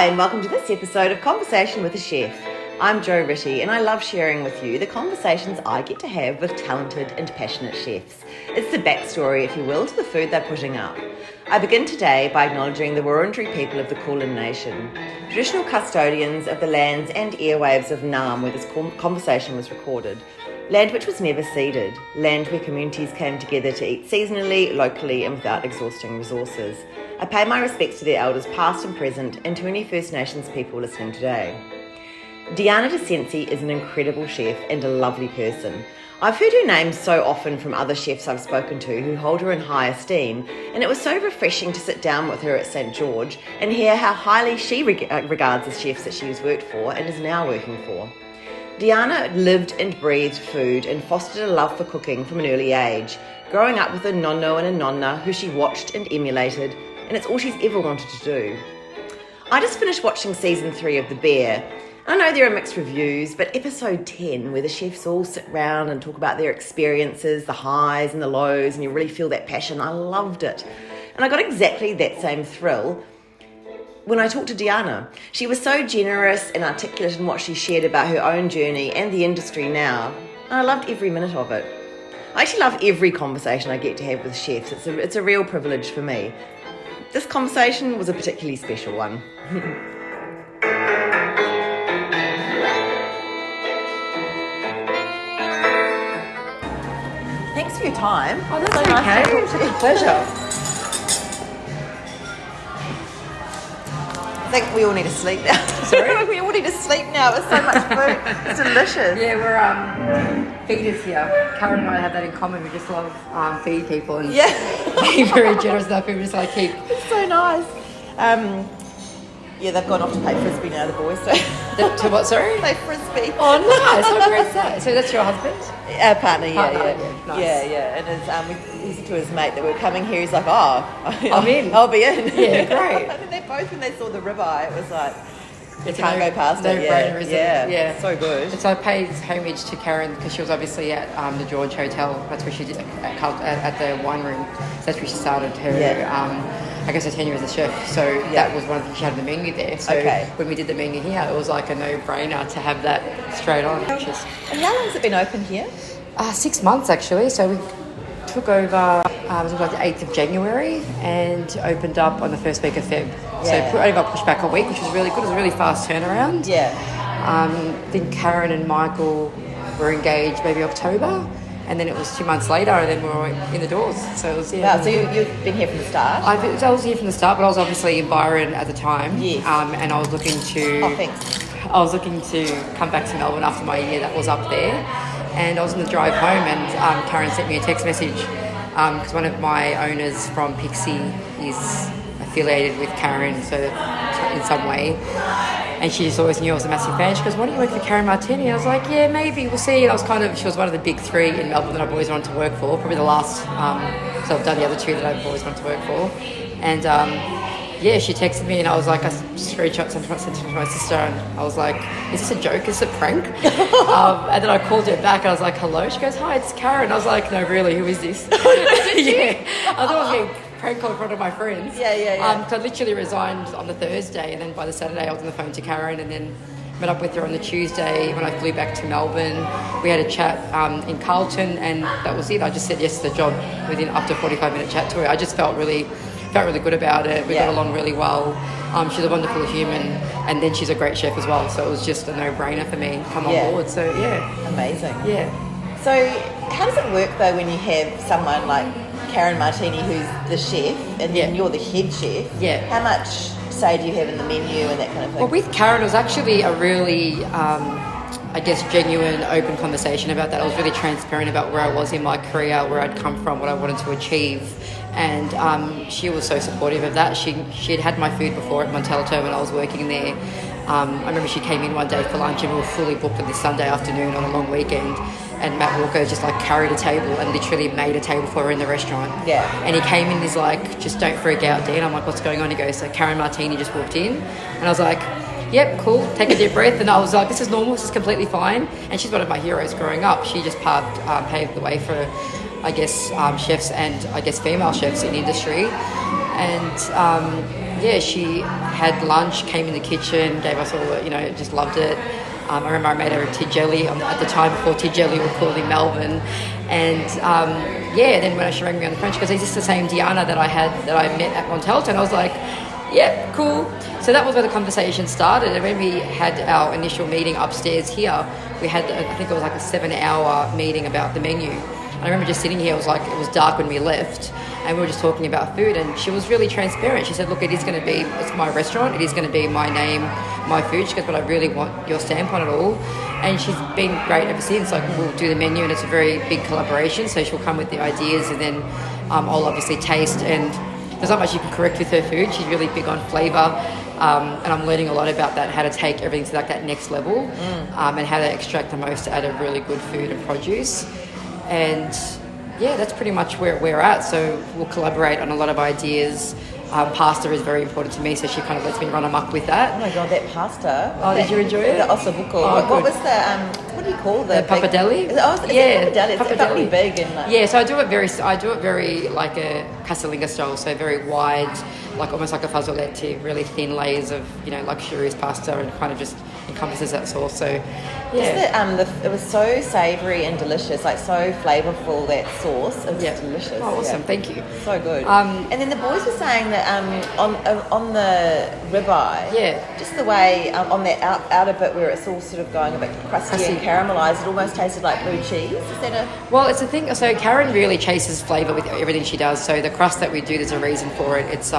Hi, and welcome to this episode of Conversation with a Chef. I'm Jo Ritty, and I love sharing with you the conversations I get to have with talented and passionate chefs. It's the backstory, if you will, to the food they're putting up. I begin today by acknowledging the Wurundjeri people of the Kulin Nation, traditional custodians of the lands and airwaves of Nam, where this conversation was recorded. Land which was never ceded, land where communities came together to eat seasonally, locally, and without exhausting resources. I pay my respects to their elders past and present, and to any First Nations people listening today. Desensi is an incredible chef and a lovely person. I've heard her name so often from other chefs I've spoken to who hold her in high esteem, and it was so refreshing to sit down with her at St George and hear how highly she regards the chefs that she has worked for and is now working for. Deanna lived and breathed food and fostered a love for cooking from an early age, growing up with a Nonno and a Nonna who she watched and emulated, and it's all she's ever wanted to do. I just finished watching season 3 of The Bear. I know there are mixed reviews, but episode 10, where the chefs all sit round and talk about their experiences, the highs and the lows, and you really feel that passion, I loved it. And I got exactly that same thrill when I talked to Deanna. She was so generous and articulate in what she shared about her own journey and the industry now, and I loved every minute of it. I actually love every conversation I get to have with chefs. It's a real privilege for me. This conversation was a particularly special one. Thanks for your time. Oh, that's so okay. Nice to talk to you. It's a pleasure. I think we all need to sleep now. Sorry? We all need to sleep now. It's so much food. It's delicious. Yeah, we're feeders here. Karen and I have that in common. We just love feed people and be very generous enough. We just keep. It's so nice. Yeah, they've gone off to play frisbee now, the boys. So. To what, sorry? Play frisbee. Oh, nice. How great is that? So that's your husband? Our partner, yeah. Nice. Yeah. And he said to his mate that we were coming here, he's like, I'm in. I'll be in. Yeah, great. And they both, when they saw the ribeye, it was like, It's can't go past it. No-brainer, isn't it? Yeah, so good. And so I paid homage to Karen because she was obviously at the George Hotel. That's where she did at the wine room. So that's where she started her, I guess, her tenure as a chef. So that was one of the things she had on the menu there. So when we did the menu here, it was like a no-brainer to have that straight on. And how long has it been open here? 6 months actually. So we took over, it was like the 8th of January and opened up on the first week of Feb. Yeah. So only got pushed back a week, which was really good. It was a really fast turnaround. Yeah. I think Karen and Michael were engaged maybe October, and then it was 2 months later, and then we were in the doors. So it was Wow, so you've been here from the start? I was here from the start, but I was obviously in Byron at the time. Yes. And I was looking to. Oh, thanks. I was looking to come back to Melbourne after my year that was up there, and I was on the drive home, and Karen sent me a text message because one of my owners from Pixie is affiliated with Karen, so in some way, and she just always knew I was a massive fan. She goes, "Why don't you work for Karen Martini?" I was like, "Yeah, maybe, we'll see." And she was one of the big 3 in Melbourne that I've always wanted to work for, probably the last, so I've done the other 2 that I've always wanted to work for. And she texted me, and I was like, I screenshot sent to my sister, and I was like, "Is this a joke? Is this a prank?" And then I called her back, and I was like, "Hello?" She goes, "Hi, it's Karen." I was like, "No, really, who is this?" Yeah, I thought I was getting prank call in front of my friends. Yeah. So I literally resigned on the Thursday, and then by the Saturday I was on the phone to Karen, and then met up with her on the Tuesday when I flew back to Melbourne. We had a chat in Carlton, and that was it. I just said yes to the job after a 45-minute chat to her. I just felt really good about it. We got along really well. She's a wonderful human, and then she's a great chef as well. So it was just a no-brainer for me to come on board. So Amazing. Yeah. So how does it work though when you have someone like Karen Martini, who's the chef, and then you're the head chef? Yeah. How much say do you have in the menu and that kind of thing? Well, with Karen, it was actually a really, genuine, open conversation about that. I was really transparent about where I was in my career, where I'd come from, what I wanted to achieve. And she was so supportive of that. She'd had my food before at Montello when I was working there. I remember she came in one day for lunch, and we were fully booked on this Sunday afternoon on a long weekend. And Matt Walker just carried a table and literally made a table for her in the restaurant. Yeah. And he came in, he's like, "Just don't freak out, Dean." I'm like, "What's going on?" He goes, "So Karen Martini just walked in." And I was like, "Yep, cool." Take a deep breath. And I was like, "This is normal. This is completely fine." And she's one of my heroes growing up. She just paved the way for, chefs and female chefs in industry. And yeah, she had lunch, came in the kitchen, gave us all, just loved it. I remember I made her a tigeli at the time before tigeli were called in Melbourne. And then when she rang me on the phone, she goes, is this the same Diana that I met at Montelton? I was like, yeah, cool. So that was where the conversation started. And when we had our initial meeting upstairs here, we had, I think it was like a 7-hour meeting about the menu. And I remember just sitting here, it was dark when we left, and we were just talking about food, and she was really transparent. She said, look, it's my restaurant, it is going to be my name, my food. She goes, but I really want your stamp on it all. And she's been great ever since. Like, we'll do the menu, and it's a very big collaboration, so she'll come with the ideas, and then I'll obviously taste, and there's not much you can correct with her food. She's really big on flavour, and I'm learning a lot about that, how to take everything to like that next level, and how to extract the most out of really good food and produce. And yeah, that's pretty much where we're at. So we'll collaborate on a lot of ideas. Pasta is very important to me, so she kind of lets me run amok with that. Oh my God, that pasta. Oh, did you enjoy it? The ossobuco. Oh, what was the, what do you call the pappardelle? Is it pappardelle? It's probably big and like... Yeah, so I do it very like a casalinga style, so very wide, like almost like a fazzoletti, really thin layers of, luxurious pasta, and kind of just encompasses that sauce. So yeah. It was so savoury and delicious, like so flavourful, that sauce. It was delicious. Oh, awesome. Yeah. Thank you. So good. And then the boys were saying that on the ribeye, just the way on that outer bit where it's all sort of going a bit crusty and caramelised, it almost tasted like blue cheese. Is that a... Well, it's a thing. So Karen really chases flavour with everything she does. So the crust that we do, there's a reason for it. It's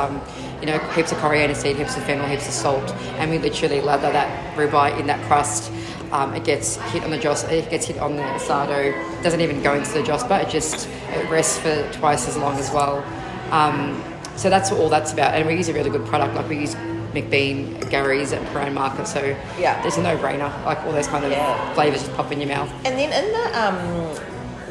heaps of coriander seed, heaps of fennel, heaps of salt, and we literally lather that ribeye in that crust. It gets hit on the joss, it gets hit on the asado, doesn't even go into the josper, it rests for twice as long as well. So that's all that's about, and we use a really good product, like we use McBean, Gary's and Perrine Market, so there's a no-brainer, like all those kind of flavours just pop in your mouth. And then in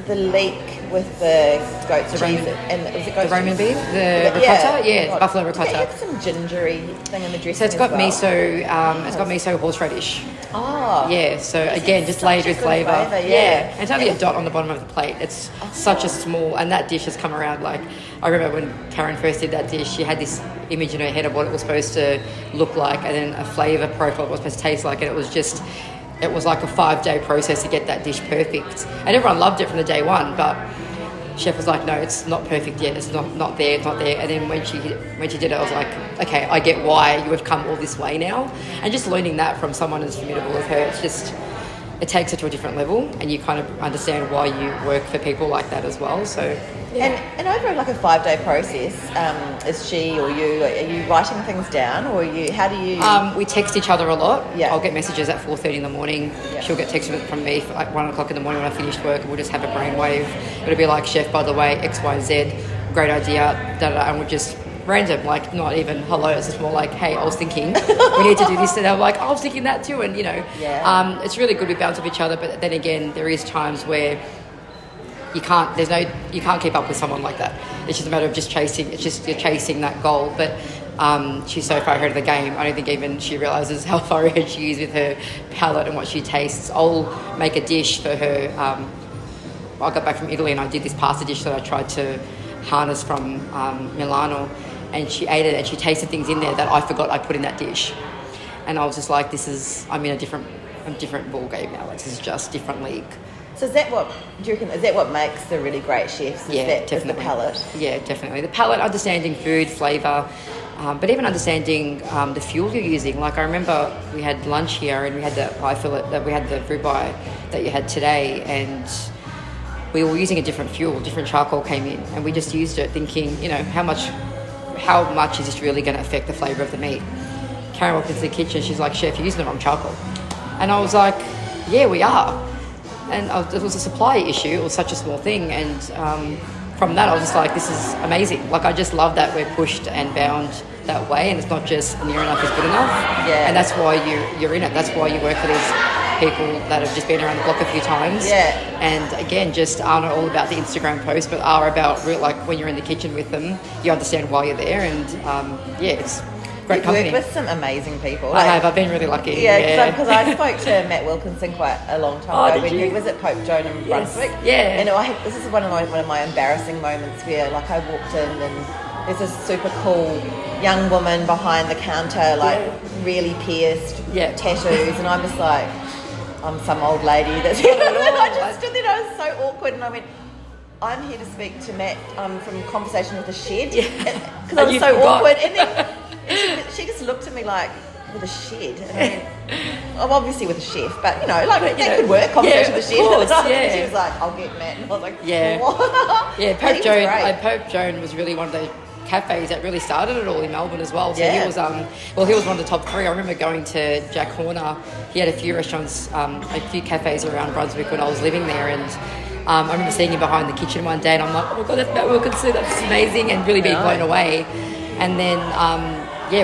the leek with the goat cheese, the Roman beef, the ricotta, buffalo ricotta. Does it have some gingery thing in the dressing? So it's got miso. It's got miso horseradish. Oh, yeah. So again, just laid with flavour. Yeah, and it's only a dot on the bottom of the plate. It's such a small, and that dish has come around. Like, I remember when Karen first did that dish, she had this image in her head of what it was supposed to look like, and then a flavour profile, what it was supposed to taste like, and it was like a 5-day process to get that dish perfect. And everyone loved it from the day one, but chef was like, no, it's not perfect yet. It's not there. And then when she did it, I was like, okay, I get why you have come all this way now. And just learning that from someone as formidable as her, it takes her to a different level, and you kind of understand why you work for people like that as well. So. Yeah. And over like a 5-day process, is she or you, are you writing things down, or how do you... we text each other a lot. Yeah. I'll get messages at 4:30 in the morning. Yeah. She'll get texts from me at 1 o'clock in the morning when I finish work, and we'll just have a brainwave. It'll be like, chef, by the way, X, Y, Z, great idea, and we'll just random, like not even hello, it's just more like, hey, I was thinking we need to do this, and I'm like, I was thinking that too, and it's really good we bounce off each other, but then again, there is times where you can't keep up with someone like that. It's just a matter of you're chasing that goal. But she's so far ahead of the game. I don't think even she realises how far ahead she is with her palate and what she tastes. I'll make a dish for her. I got back from Italy and I did this pasta dish that I tried to harness from Milano, and she ate it and she tasted things in there that I forgot I put in that dish. And I was just like, I'm in a different ball game now. Like, this is just different league. So is that what makes the really great chefs? Definitely. Is the palate? Yeah, definitely. The palate, understanding food, flavour, but even understanding the fuel you're using. Like, I remember we had lunch here and we had the pie fillet, that we had the ribeye that you had today, and we were using a different fuel, different charcoal came in, and we just used it thinking, how much is this really going to affect the flavour of the meat? Karen walked into the kitchen, she's like, chef, you're using the wrong charcoal. And I was like, yeah, we are. And it was a supply issue. It was such a small thing, and from that I was just like, this is amazing. Like, I just love that we're pushed and bound that way, and it's not just near enough is good enough. Yeah. And that's why you're in it. That's why you work for these people that have just been around the block a few times. Yeah. And again, just aren't all about the Instagram post, but are about like when you're in the kitchen with them, you understand why you're there, and it's great company. You've worked with some amazing people. I've been really lucky. Yeah, because I spoke to Matt Wilkinson quite a long time ago when he was at Pope Joan in Brunswick. Yeah. And this is one of my embarrassing moments where, like, I walked in and there's a super cool young woman behind the counter, like really pierced tattoos, and I'm just like, I'm some old lady that's here. I just stood there, I was so awkward, and I went, I'm here to speak to Matt from Conversation with a Shed, because I was so awkward, and then she just looked at me like, with a shed, and I went, I'm obviously with a chef, but you know, like that could work. Conversation with a chef. And she was like, I'll get Matt, and I was like, what? Pope Joan was really one of those cafes that really started it all in Melbourne as well. So he was he was one of the top three. I remember going to Jack Horner. He had a few restaurants, a few cafes around Brunswick when I was living there, and I remember seeing him behind the kitchen one day, and I'm like, oh my god, that's Matt Wilkinson, that's amazing, and really being blown away. And then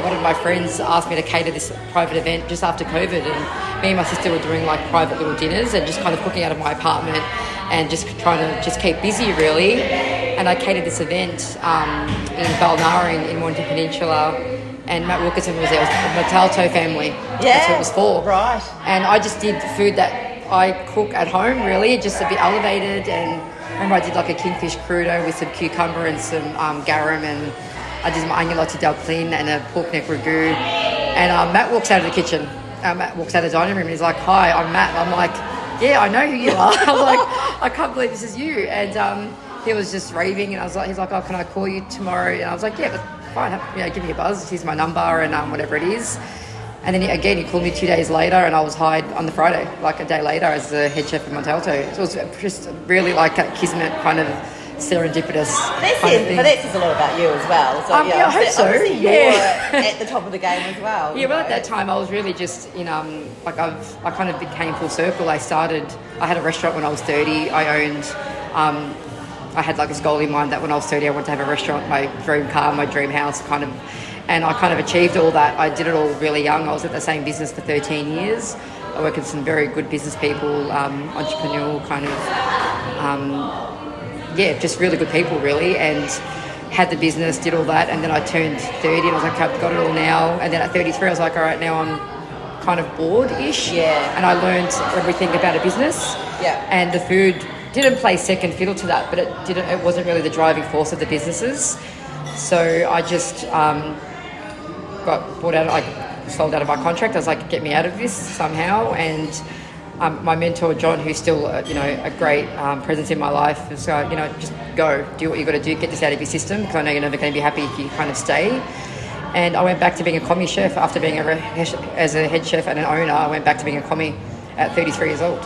one of my friends asked me to cater this private event just after COVID, and me and my sister were doing like private little dinners and just kind of cooking out of my apartment and just trying to just keep busy really. And I catered this event in Balnarring in Mornington Peninsula, and Matt Wilkinson was there. It was the Matalto family. That's what it was for. Right. And I just did food that I cook at home really, just a bit elevated. And I remember I did like a kingfish crudo with some cucumber and some garum, and I did my agnolotti del clean and a pork neck ragu. And Matt walks out of the kitchen. Matt walks out of the dining room and he's like, hi, I'm Matt. I'm like, yeah, I know who you are. I'm like, I can't believe this is you. And he was just raving, and he's like, oh, can I call you tomorrow? And I was like, yeah, but fine, give me a buzz. Here's my number and whatever it is. And then he called me 2 days later, and I was hired on the Friday, like a day later, as the head chef of Montalto. So it was just really like a kismet kind of serendipitous kind of thing. But that says a lot about you as well. So, I hope so. You're at the top of the game as well. Yeah, well, at that time I was really just in I kind of became full circle. I had a restaurant when I was 30. I owned I had like a goal in mind that when I was 30 I wanted to have a restaurant, my dream car, my dream house kind of, and I kind of achieved all that. I did it all really young. I was at the same business for 13 years. I worked with some very good business people, entrepreneurial kind of just really good people really, and had the business, did all that, and then I turned 30 and I was like, I've got it all now. And then at 33 I was like, all right, now I'm kind of bored-ish. And I learned everything about a business. And the food didn't play second fiddle to that, but it wasn't really the driving force of the businesses. So I just got bought out, I sold out of my contract. I was like, get me out of this somehow. And my mentor John, who's still a great presence in my life, was just go do what you got to do, get this out of your system, because I know you're never going to be happy if you kind of stay. And I went back to being a commie chef after being as a head chef and an owner. I went back to being a commie at 33 years old,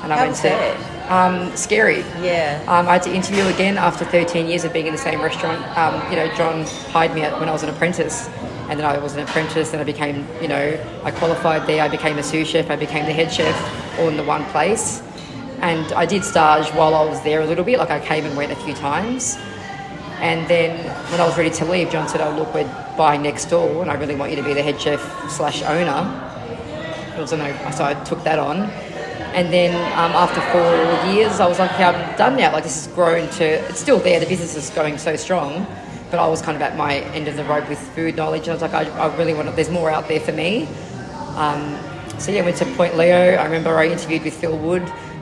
and I went to scary. I had to interview again after 13 years of being in the same restaurant. John hired me when I was an apprentice. And then I was an apprentice, and I became, I qualified there, I became a sous chef, I became the head chef, all in the one place. And I did stage while I was there a little bit, like I came and went a few times. And then when I was ready to leave, John said, oh, look, we're buying next door, and I really want you to be the head chef / owner. It was a no, so I took that on. And then after 4 years, I was like, okay, I'm done now. Like, this has grown to, it's still there, the business is going so strong. But I was kind of at my end of the road with food knowledge. And I was like, I really want to, there's more out there for me. I went to Point Leo. I remember I interviewed with Phil Wood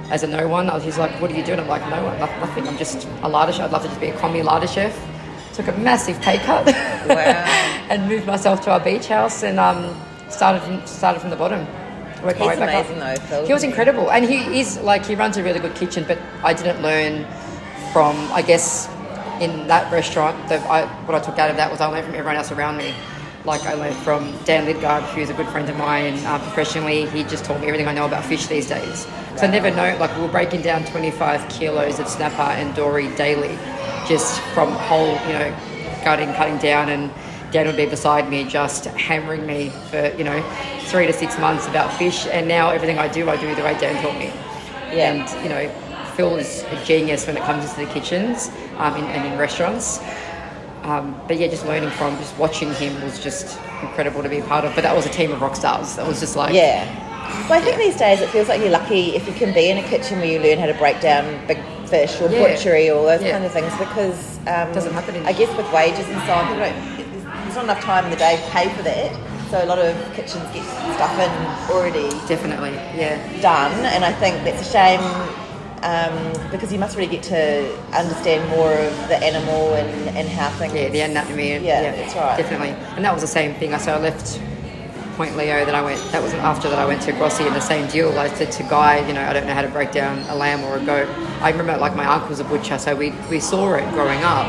as a no one. He's like, what are you doing? I'm like, no, nothing. I'm just a larder chef. I'd love to just be a commie larder chef. Took a massive pay cut. Wow. And moved myself to our beach house and started from the bottom. Worked my way back amazing up. Though, Phil. He was incredible. And he runs a really good kitchen, but I didn't learn from, I guess, in that restaurant, what I took out of that was I learned from everyone else around me. Like I learned from Dan Lidgard, who's a good friend of mine professionally. He just taught me everything I know about fish these days. So I never know, like we were breaking down 25 kilos of snapper and dory daily, just from whole, cutting down, and Dan would be beside me just hammering me for, 3 to 6 months about fish. And now everything I do the way Dan taught me. And, Phil is a genius when it comes into the kitchens and in restaurants. Just learning from, just watching him was just incredible to be a part of. But that was a team of rock stars. That was just like... Yeah. Well, I think these days it feels like you're lucky if you can be in a kitchen where you learn how to break down big fish or butchery or those kind of things, because... it doesn't happen I guess with wages and so on, there's not enough time in the day to pay for that. So a lot of kitchens get stuff in already... Definitely, done. And I think that's a shame... because you must really get to understand more of the animal and how things... Yeah, the anatomy. Yeah, that's right. Definitely. And that was the same thing. So I left Point Leo, that was after that I went to Grossi, in the same deal. I said to Guy, I don't know how to break down a lamb or a goat. I remember, like, my uncle's a butcher, so we saw it growing up,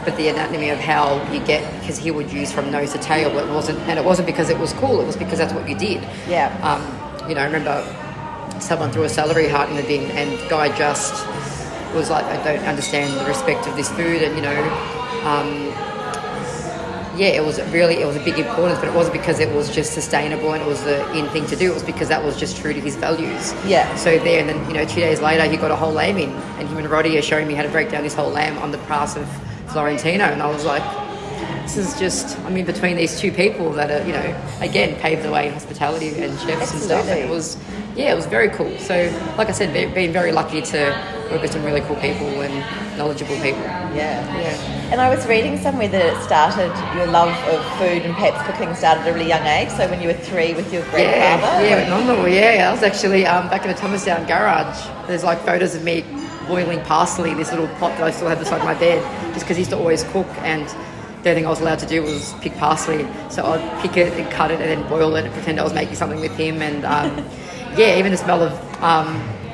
but the anatomy of how you get, because he would use from nose to tail, it wasn't because it was cool, it was because that's what you did. Yeah. I remember someone threw a celery heart in the bin, and Guy just was like, I don't understand the respect of this food, and it was a big importance, but it wasn't because it was just sustainable and it was the in thing to do. It was because that was just true to his values. Yeah. So there, and then 2 days later, he got a whole lamb in, and him and Roddy are showing me how to break down this whole lamb on the pass of Florentino, and I was like, this is just, between these two people that are, again, paved the way in hospitality and chefs and stuff. And it was very cool. So, like I said, been very lucky to work with some really cool people and knowledgeable people. Yeah. And I was reading somewhere that it started, your love of food and perhaps cooking started at a really young age. So when you were 3 with your grandfather. Yeah, with Nonno. Yeah, I was actually back in the Thomastown garage. There's like photos of me boiling parsley in this little pot that I still have beside my bed, just because he used to always cook, and the only thing I was allowed to do was pick parsley. So I'd pick it and cut it and then boil it and pretend I was making something with him. And even the smell of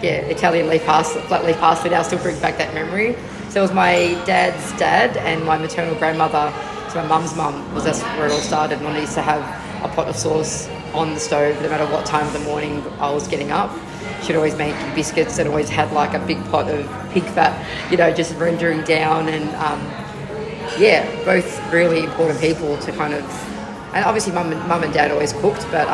Italian flat leaf parsley now still brings back that memory. So it was my dad's dad and my maternal grandmother, so my mum's mum, that's where it all started. And I used to have a pot of sauce on the stove no matter what time of the morning I was getting up. She'd always make biscuits and always had like a big pot of pig fat, just rendering down. And both really important people to kind of, and obviously mum and dad always cooked, but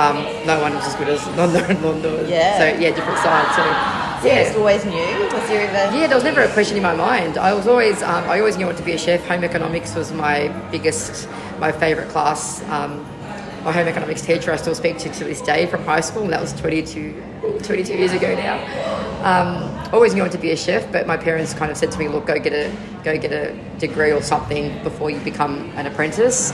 no one was as good as Nonna and Nonno. Yeah. So different sides. So you just always knew? Was there ever... Yeah, there was never a question in my mind. I always knew I wanted to be a chef. Home economics was my favourite class. My home economics teacher I still speak to this day from high school, and that was 22 years ago now. Always knew I wanted to be a chef, but my parents kind of said to me, look, go get a degree or something before you become an apprentice.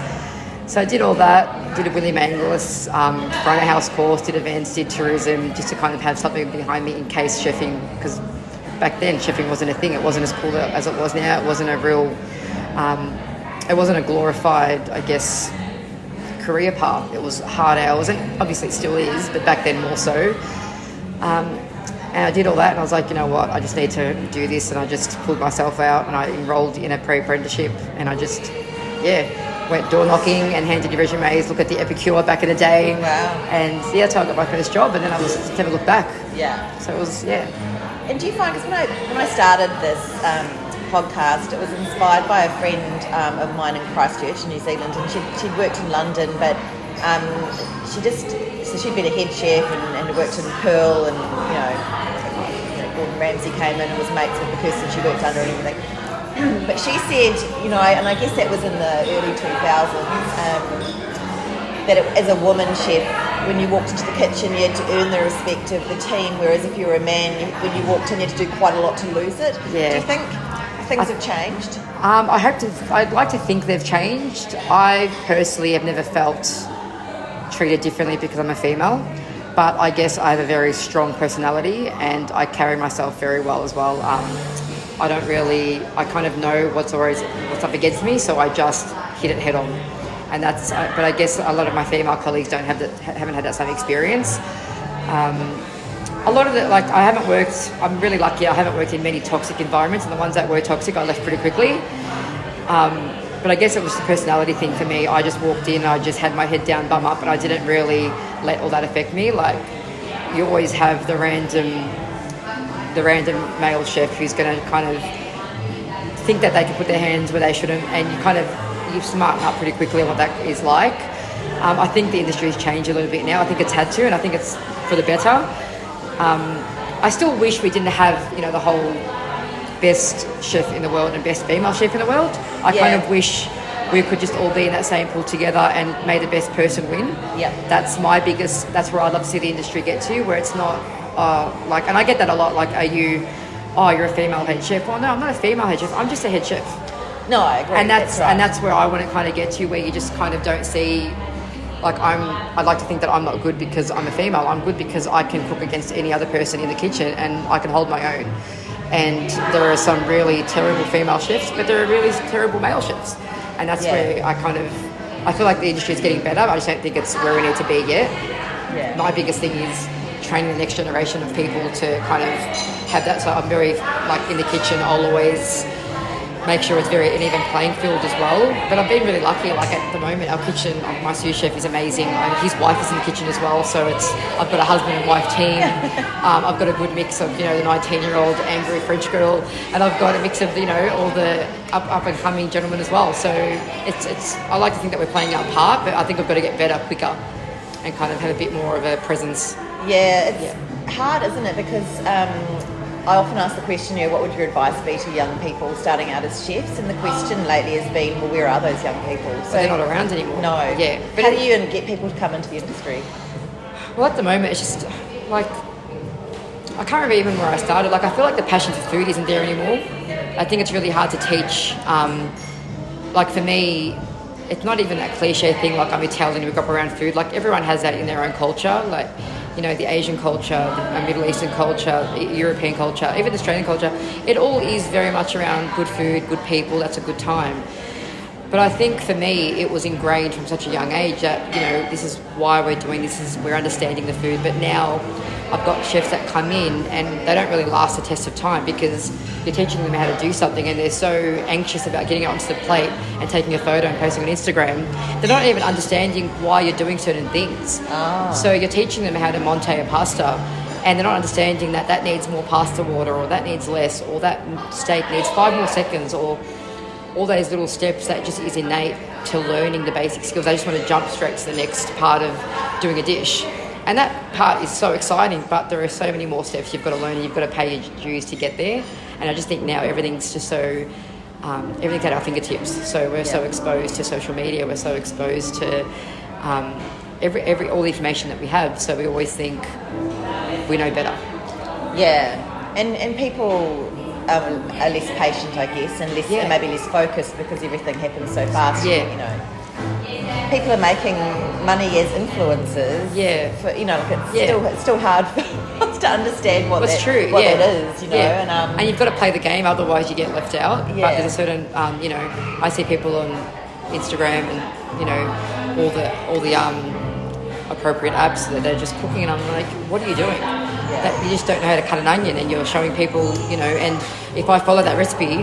So I did all that, did a William Angus front of house course, did events, did tourism, just to kind of have something behind me in case chefing, because back then chefing wasn't a thing. It wasn't as cool as it was now. It wasn't a real, it wasn't a glorified, I guess, career path. It was hard hours, and obviously it still is, but back then more so. And I did all that, and I was like, you know what, I just need to do this, and I just pulled myself out, and I enrolled in a pre-apprenticeship, and I just, went door knocking and handed your resumes, look at the Epicure back in the day. Wow. And that's how I got my first job, and then I was never looked back. Yeah. So it was, And do you find, because when I started this podcast, it was inspired by a friend of mine in Christchurch in New Zealand, and she'd worked in London, but she'd been a head chef and worked in Pearl, and Gordon Ramsay came in and was mates with the person she worked under and everything. But she said, and I guess that was in the early 2000s, that as a woman chef, when you walked into the kitchen, you had to earn the respect of the team, whereas if you were a man, when you walked in, you had to do quite a lot to lose it. Yeah. Do you think things have changed? I'd like to think they've changed. I personally have never felt treated differently because I'm a female, but I guess I have a very strong personality and I carry myself very well as well. I kind of know what's up against me, so I just hit it head on. And but I guess a lot of my female colleagues haven't had that same experience. A lot of I'm really lucky, I haven't worked in many toxic environments, and the ones that were toxic, I left pretty quickly. But I guess it was the personality thing for me. I just walked in, I just had my head down, bum up, and I didn't really let all that affect me. Like, you always have the random male chef who's going to kind of think that they can put their hands where they shouldn't, and you smarten up pretty quickly on what that is like. I think the industry's changed a little bit now. I think it's had to, and I think it's for the better. I still wish we didn't have, the whole best chef in the world and best female chef in the world. I kind of wish we could just all be in that same pool together and may the best person win. Yeah. That's where I'd love to see the industry get to, where it's not, and I get that a lot, like, you're a female head chef. Well, no, I'm not a female head chef, I'm just a head chef. No, I agree. And that's right. And that's where I want to kind of get to, where you just kind of don't see, like, I'd like to think that I'm not good because I'm a female. I'm good because I can cook against any other person in the kitchen and I can hold my own. and there are some really terrible female chefs, but there are really terrible male chefs, and that's where I feel like the industry is getting better. But I just don't think it's where we need to be yet. Yeah. My biggest thing is training the next generation of people to kind of have that. So I'm very, like, in the kitchen, I'll always make sure it's very an even playing field as well. But I've been really lucky. Like, at the moment, our kitchen, my sous chef is amazing. His wife is in the kitchen as well, so I've got a husband and wife team. I've got a good mix of, you know, the 19-year-old angry French girl, and I've got a mix of, you know, all the up and coming gentlemen as well. So it's I like to think that we're playing our part, but I think we've got to get better quicker and kind of have a bit more of a presence. Yeah, it's hard, isn't it? Because I often ask the question, you know, what would your advice be to young people starting out as chefs? And the question lately has been, well, where are those young people? So they're not around anymore. No. Yeah. But how do you get people to come into the industry? Well, at the moment, it's just like, I can't remember even where I started. Like, I feel like the passion for food isn't there anymore. I think it's really hard to teach. Like, for me, it's not even that cliche thing, like, I'm Italian, we grew up around food. Like, everyone has that in their own culture. Like, you know, the Asian culture, the Middle Eastern culture, European culture, even the Australian culture, it all is very much around good food, good people, that's a good time. But I think for me, it was ingrained from such a young age that, you know, this is why we're doing this, we're understanding the food. But now I've got chefs that come in and they don't really last the test of time because you're teaching them how to do something and they're so anxious about getting it onto the plate and taking a photo and posting on Instagram. They're not even understanding why you're doing certain things. So you're teaching them how to monte a pasta and they're not understanding that that needs more pasta water or that needs less or that steak needs 5 more seconds or all those little steps that just is innate to learning the basic skills. I just want to jump straight to the next part of doing a dish. And that part is so exciting, but there are so many more steps you've got to learn and you've got to pay your dues to get there. And I just think now everything's just so, everything's at our fingertips. So we're so exposed to social media, we're so exposed to every all the information that we have. So we always think we know better. Yeah, and people are less patient, I guess, and less and maybe less focused because everything happens so fast. Yeah. You know, people are making money as influencers. Yeah. For, you know, like it's still hard for us to understand what that is. You know, and you've got to play the game, otherwise you get left out. Yeah. But there's a certain, you know, I see people on Instagram and, you know, all the appropriate apps that they're just cooking, and I'm like, what are you doing? That you just don't know how to cut an onion, and you're showing people, you know. And if I follow that recipe,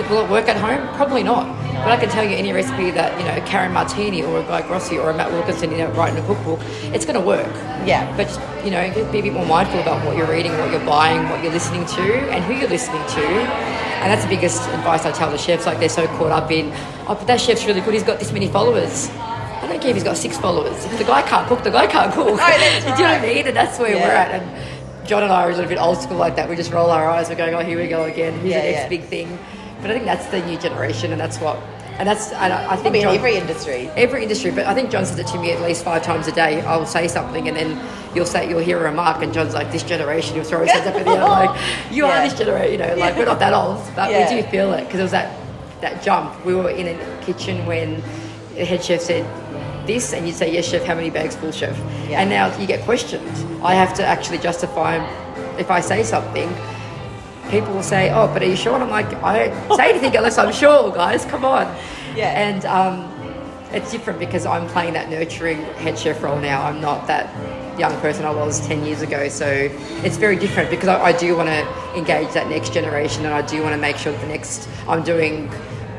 will it work at home? Probably not. But I can tell you any recipe that, you know, Karen Martini or a Guy Grossi or a Matt Wilkinson, you know, writing a cookbook, it's going to work. Yeah. But just, you know, be a bit more mindful about what you're reading, what you're buying, what you're listening to, and who you're listening to. And that's the biggest advice I tell the chefs. Like, they're so caught up in, oh, but that chef's really good, he's got this many followers. I don't care if he's got 6 followers. If the guy can't cook, the guy can't cook. Oh, that's right. Do you know what I mean? And that's where we're at. And John and I are a little bit old school like that. We just roll our eyes. We're going, oh, here we go again. Here's the next big thing. But I think that's the new generation, and that's what. And that's, and I think John, in every industry. Every industry, but I think John says it to me at least 5 times a day. I'll say something, and then you'll hear a remark, and John's like, "This generation." He'll throw his hands up in the air, like, "You are this generation." You know, like, we're not that old, but we do feel it because it was that jump. We were in a kitchen when the head chef said this, and you'd say, "Yes, chef. How many bags full, chef?" And now you get questioned. I have to actually justify if I say something. People will say, "Oh, but are you sure?" And I'm like, "I don't say anything unless I'm sure, guys. Come on." Yeah. And it's different because I'm playing that nurturing head chef role now. I'm not that young person I was 10 years ago. So it's very different because I do want to engage that next generation, and I do want to make sure that I'm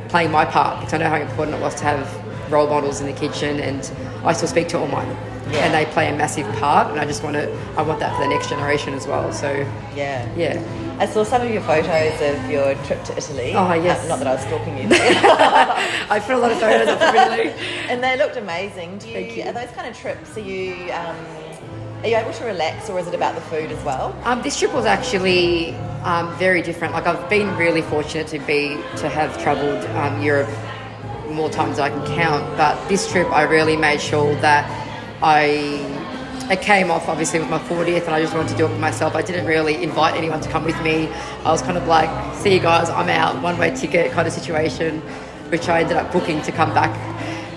playing my part, because I know how important it was to have role models in the kitchen, and I still speak to all mine. And they play a massive part, and I want that for the next generation as well. So yeah. I saw some of your photos of your trip to Italy. Oh, yes. Not that I was stalking you. I put a lot of photos up from Italy. And they looked amazing. Thank you. Are those kind of trips, are you able to relax, or is it about the food as well? This trip was actually very different. Like, I've been really fortunate to have travelled Europe more times than I can count. But this trip, I really made sure that it came off obviously with my 40th, and I just wanted to do it for myself. I didn't really invite anyone to come with me. I was kind of like, see you guys, I'm out, one-way ticket kind of situation, which I ended up booking to come back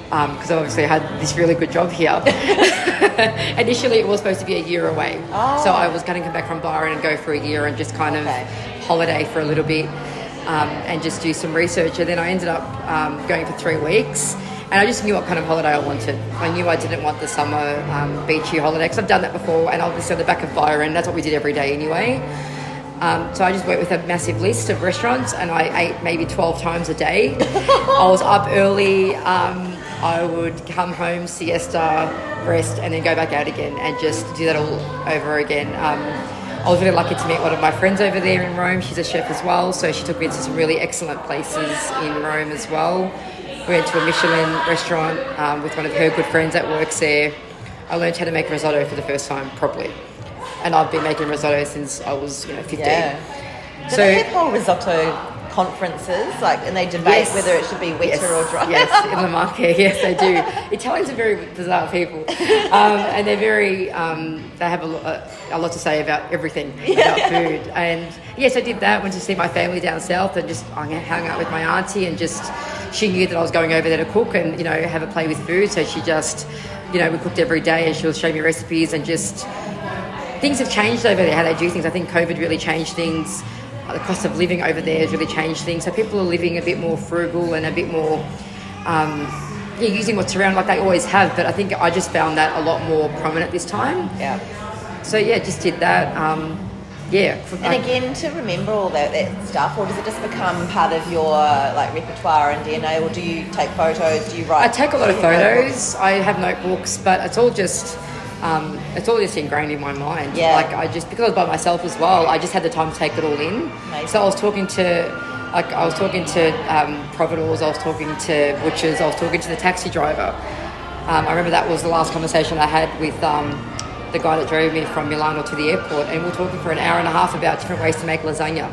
because obviously I had this really good job here. Initially it was supposed to be a year away. So I was going to come back from Byron and go for a year and just kind of holiday for a little bit and just do some research. And then I ended up going for 3 weeks. And I just knew what kind of holiday I wanted. I knew I didn't want the summer beachy holiday because I've done that before, and obviously on the back of Byron, that's what we did every day anyway. So I just went with a massive list of restaurants, and I ate maybe 12 times a day. I was up early. I would come home, siesta, rest, and then go back out again and just do that all over again. I was really lucky to meet one of my friends over there in Rome. She's a chef as well, so she took me into some really excellent places in Rome as well. We went to a Michelin restaurant with one of her good friends that works there. I learned how to make risotto for the first time properly. And I've been making risotto since I was 15. Yeah. Do they have whole risotto conferences, and they debate whether it should be wetter or dry? Yes, in the market, yes, they do. Italians are very bizarre people, and they're very. They have a lot to say about everything about food. And yes, I did that. Went to see my family down south, and just hung out with my auntie, and just she knew that I was going over there to cook and have a play with food. So she just we cooked every day, and she'll show me recipes, and just things have changed over there. How they do things. I think COVID really changed things. The cost of living over there has really changed things. So people are living a bit more frugal and a bit more, using what's around like they always have. But I think I just found that a lot more prominent this time. Yeah. So just did that. And again, to remember all that stuff, or does it just become part of your repertoire and DNA, or do you take photos? Do you write? I take a lot of photos. I have notebooks, but it's all just ingrained in my mind. Yeah. Because I was by myself as well, I just had the time to take it all in. Amazing. So I was talking to providors, I was talking to butchers, I was talking to the taxi driver. I remember that was the last conversation I had with the guy that drove me from Milano to the airport, and we were talking for an hour and a half about different ways to make lasagna.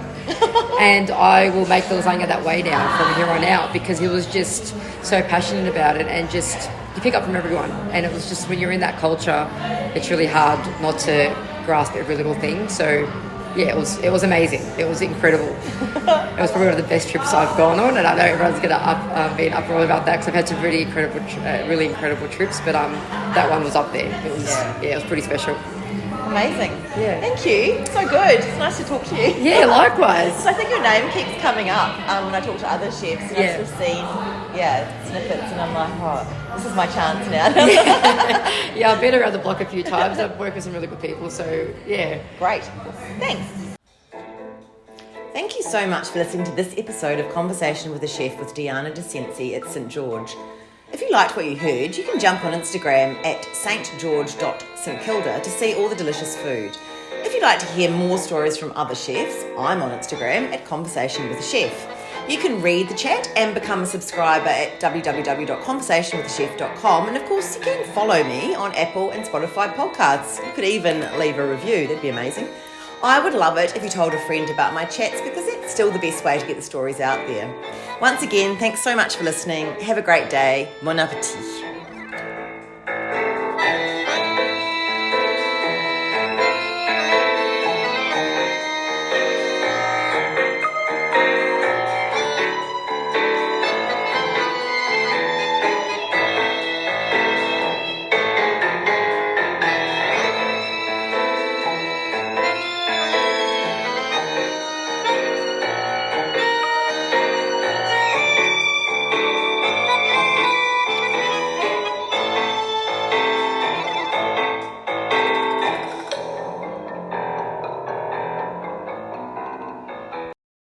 And I will make the lasagna that way now from here on out, because he was just so passionate about it, and just you pick up from everyone. And it was just, when you're in that culture, it's really hard not to grasp every little thing. So it was amazing. It was incredible. It was probably one of the best trips I've gone on, and I know everyone's going to be uproar about that, because I've had some really incredible trips, but that one was up there. It was it was pretty special. Amazing. Yeah. Thank you. So good. It's nice to talk to you. Yeah, likewise. So I think your name keeps coming up when I talk to other chefs, and I've sort of seen snippets, and I'm like, oh, this is my chance now. I've been around the block a few times. I've worked with some really good people, so yeah. Great. Thanks. Thank you so much for listening to this episode of Conversation with a Chef with Desensi at St George. If you liked what you heard, you can jump on Instagram at stgeorge.stkilda to see all the delicious food. If you'd like to hear more stories from other chefs, I'm on Instagram at Conversation with a Chef. You can read the chat and become a subscriber at www.conversationwithachef.com, and of course you can follow me on Apple and Spotify podcasts. You could even leave a review, that'd be amazing. I would love it if you told a friend about my chats, because it's still the best way to get the stories out there. Once again, thanks so much for listening. Have a great day. Bon appétit.